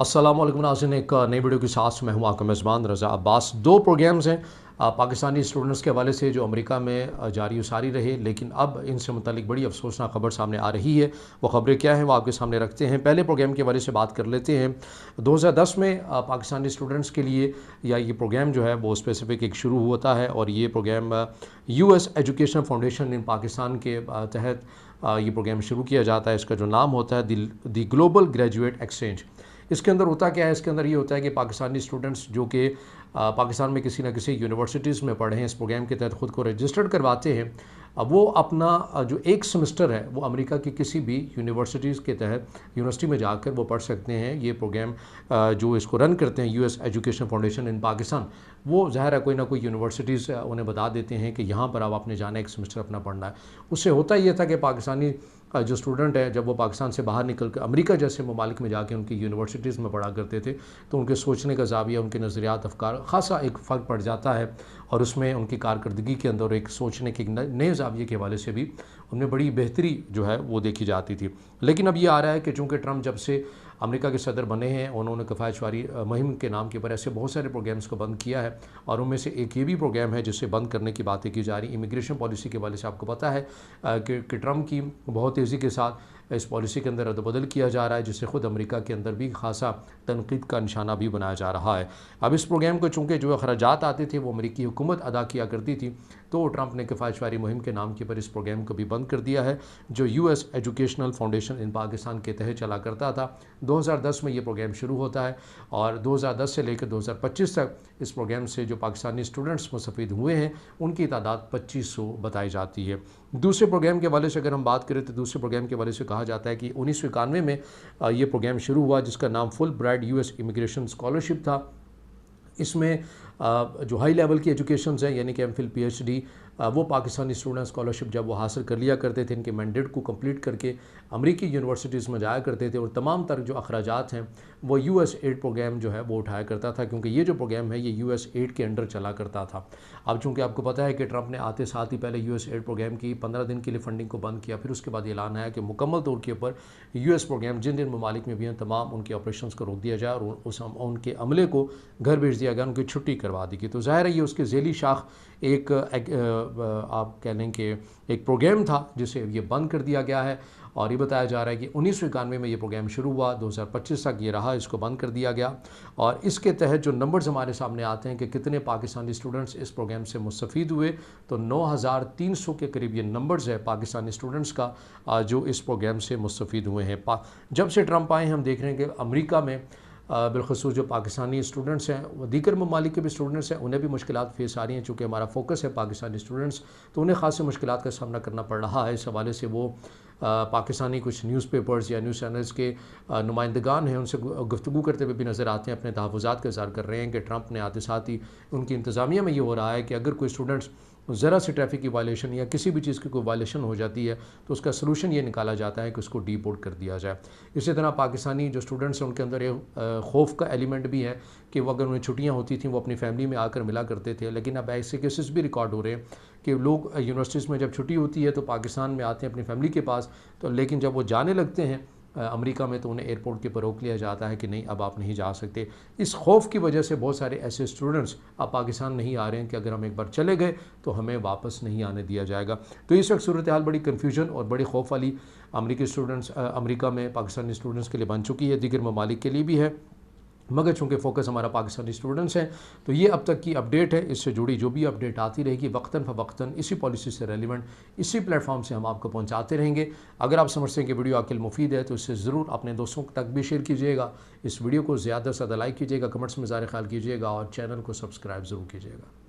अस्सलाम वालेकुम नाज़रीन, एक नई वीडियो के साथ मैं हूं आपका मेज़बान रज़ा अब्बास। दो प्रोग्राम्स हैं पाकिस्तानी स्टूडेंट्स के हवाले से जो अमेरिका में जारी व सारी रहे, लेकिन अब इनसे मुतालिक बड़ी अफसोसनाक खबर सामने आ रही है। वो खबरें क्या हैं वो आपके सामने रखते हैं। पहले प्रोग्राम के हवाले से बात कर लेते हैं। 2010 में पाकिस्तानी स्टूडेंट्स के लिए ये प्रोग्राम जो है वो स्पेसिफ़िक एक शुरू होता है, और ये programme US education foundation in Pakistan के तहत ये प्रोग्राम शुरू किया जाता है। इसका जो नाम होता है दी ग्लोबल ग्रेजुएट एक्सचेंज। इसके अंदर होता क्या है? इसके अंदर ये होता है कि पाकिस्तानी स्टूडेंट्स जो कि पाकिस्तान में किसी न किसी यूनिवर्सिटीज़ में पढ़े हैं, इस प्रोग्राम के तहत ख़ुद को रजिस्टर्ड करवाते हैं। अब वो अपना जो एक सेमेस्टर है वो अमेरिका की किसी भी यूनिवर्सिटीज़ के तहत यूनिवर्सिटी में जाकर वो पढ़ सकते हैं। ये प्रोग्राम जो इसको रन करते हैं US education foundation in Pakistan, वो ज़ाहिर है कोई ना कोई यूनिवर्सिटीज़ उन्हें बता देते हैं कि यहाँ पर अब आपने जाना है, एक सेमेस्टर अपना पढ़ना है। उससे होता ये था कि पाकिस्तानी जो स्टूडेंट है जब वो पाकिस्तान से बाहर निकल कर अमेरिका जैसे ममालिक में जाके उनकी यूनिवर्सिटीज़ में पढ़ा करते थे, तो उनके सोचने का ज़ाविया, उनके नज़रियात, अफ़कार ख़ासा एक फ़र्क पड़ जाता है, और उसमें उनकी कारकर्दगी के अंदर एक सोचने के नए ज़ाविये के हवाले से भी उनमें बड़ी बेहतरी जो है वो देखी जाती थी। लेकिन अब ये आ रहा है कि चूँकि ट्रम्प जब से अमेरिका के सदर बने हैं, उन्होंने किफ़ायतवारी मुहिम के नाम के ऊपर ऐसे बहुत सारे प्रोग्राम्स को बंद किया है, और उनमें से एक ये भी प्रोग्राम है जिसे बंद करने की बातें की जा रही। इमिग्रेशन पॉलिसी के हवाले से आपको पता है कि ट्रम्प की बहुत तेज़ी के साथ इस पॉलिसी के अंदर अदल किया जा रहा है, जिससे ख़ुद अमेरिका के अंदर भी खासा तनकीद का निशाना भी बनाया जा रहा है। अब इस प्रोग्राम को चूँकि जो अखराजात आते थे वो अमेरिकी हुकूमत अदा किया करती थी, तो ट्रम्प ने किफ़ायतवारी मुहिम के नाम के पर इस प्रोग्राम को भी बंद कर दिया है, जो US educational foundation in Pakistan के तहत चला करता था। 2010 में ये प्रोग्राम शुरू होता है, और 2010 से लेकर 2025 तक इस प्रोग्राम से जो पाकिस्तानी स्टूडेंट्स मुस्तफ़ीद हुए हैं उनकी तादाद 2500 बताई जाती है। दूसरे प्रोग्राम के हवाले से अगर हम बात करें तो दूसरे प्रोग्राम के हवाले से कहा जाता है कि 1991 में ये प्रोग्राम शुरू हुआ, जिसका नाम full bright US immigration scholarship था। इसमें जो हाई लेवल की एजुकेशंस हैं, यानी कि MPhil PhD, वो पाकिस्तानी स्टूडेंट स्कॉलरशिप जब वो हासिल कर लिया करते थे, इनके मैंडेट को कंप्लीट करके अमेरिकी यूनिवर्सिटीज़ में जाया करते थे, और तमाम तर जो अखराजात हैं वो US एड प्रोग्राम जो है वो उठाया करता था, क्योंकि ये जो प्रोग्राम है ये US एड के अंडर चला करता था। अब चूँकि आपको पता है कि ट्रम्प ने आते साथ ही पहले US एड प्रोग्राम की 15 दिन के लिए फ़ंडिंग को बंद किया, फिर उसके बाद ऐलान आया कि मुकम्मल तौर के ऊपर US प्रोग्राम जिन जिन ममालिक में भी हैं तमाम उनके ऑपरेशन को रोक दिया जाए, और उनके अमले को घर भेज दिया गया, उनकी छुट्टी करवा दी गई। तो ज़ाहिर है ये उसके ज़ेली शाख एक आप कह लें कि एक प्रोग्राम था जिसे ये बंद कर दिया गया है, और ये बताया जा रहा है कि 1991 में ये प्रोग्राम शुरू हुआ, 2025 तक ये रहा, इसको बंद कर दिया गया। और इसके तहत जो नंबर्स हमारे सामने आते हैं कि कितने पाकिस्तानी स्टूडेंट्स इस प्रोग्राम से मुस्तफ़ीद हुए, तो 9300 के करीब ये नंबर्स है पाकिस्तानी स्टूडेंट्स का जो इस प्रोग्राम से मुस्तफ़ीद हुए हैं। जब से ट्रम्प आए हैं हम देख रहे हैं कि अमेरिका में बिलखसूस जो पाकिस्तानी स्टूडेंट्स हैं, वो दीगर ममालिक के भी स्टूडेंट्स हैं, उन्हें भी मुश्किलात फेस आ रही हैं। चूँकि हमारा फोकस है पाकिस्तानी स्टूडेंट्स, तो उन्हें ख़ासी मुश्किलात का सामना करना पड़ रहा है। इस हवाले से वो पाकिस्तानी कुछ न्यूज़पेपर्स या न्यूज़ चैनल्स के नुमाइंदगान हैं, उनसे गुफ्तगू करते हुए भी नज़र आते हैं, अपने तहफ़्फ़ुज़ात का इज़हार कर रहे हैं कि ट्रम्प ने आते साथ ही उनकी इंतज़ामिया में ये हो रहा है कि अगर कोई स्टूडेंट्स ज़रा सी ट्रैफिक की वायलेशन या किसी भी चीज़ की कोई वायलेशन हो जाती है तो उसका सलूशन ये निकाला जाता है कि उसको डीपोर्ट कर दिया जाए। इसी तरह पाकिस्तानी जो स्टूडेंट्स हैं उनके अंदर एक खौफ का एलिमेंट भी है कि वो अगर उन्हें छुट्टियाँ होती थी वो अपनी फैमिली में आकर मिला करते थे, लेकिन अब ऐसे केसेस भी रिकॉर्ड हो रहे हैं कि लोग यूनिवर्सिटीज़ में जब छुट्टी होती है तो पाकिस्तान में आते हैं अपनी फैमिली के पास, तो लेकिन जब वो जाने लगते हैं अमेरिका में तो उन्हें एयरपोर्ट के ऊपर रोक लिया जाता है कि नहीं, अब आप नहीं जा सकते। इस खौफ की वजह से बहुत सारे ऐसे स्टूडेंट्स अब पाकिस्तान नहीं आ रहे हैं कि अगर हम एक बार चले गए तो हमें वापस नहीं आने दिया जाएगा। तो इस वक्त सूरत हाल बड़ी कन्फ्यूजन और बड़ी खौफ वाली अमेरिकी स्टूडेंट्स अमेरिका में पाकिस्तानी स्टूडेंट्स के लिए बन चुकी है, दीगर ममालिक के लिए भी है, मगर चूँकि फ़ोकस हमारा पाकिस्तानी स्टूडेंट्स हैं। तो ये अब तक की अपडेट है, इससे जुड़ी जो भी अपडेट आती रहेगी वक्तन फ़वक्तन इसी पॉलिसी से रेलिवेंट इसी प्लेटफॉर्म से हम आपको पहुंचाते रहेंगे। अगर आप समझते हैं कि वीडियो आपके लिए मुफीद है तो इससे ज़रूर अपने दोस्तों तक भी शेयर कीजिएगा, इस वीडियो को ज़्यादा से ज़्यादा लाइक कीजिएगा, कमेंट्स में ज़ाहिर ख्याल कीजिएगा, और चैनल को सब्सक्राइब ज़रूर कीजिएगा।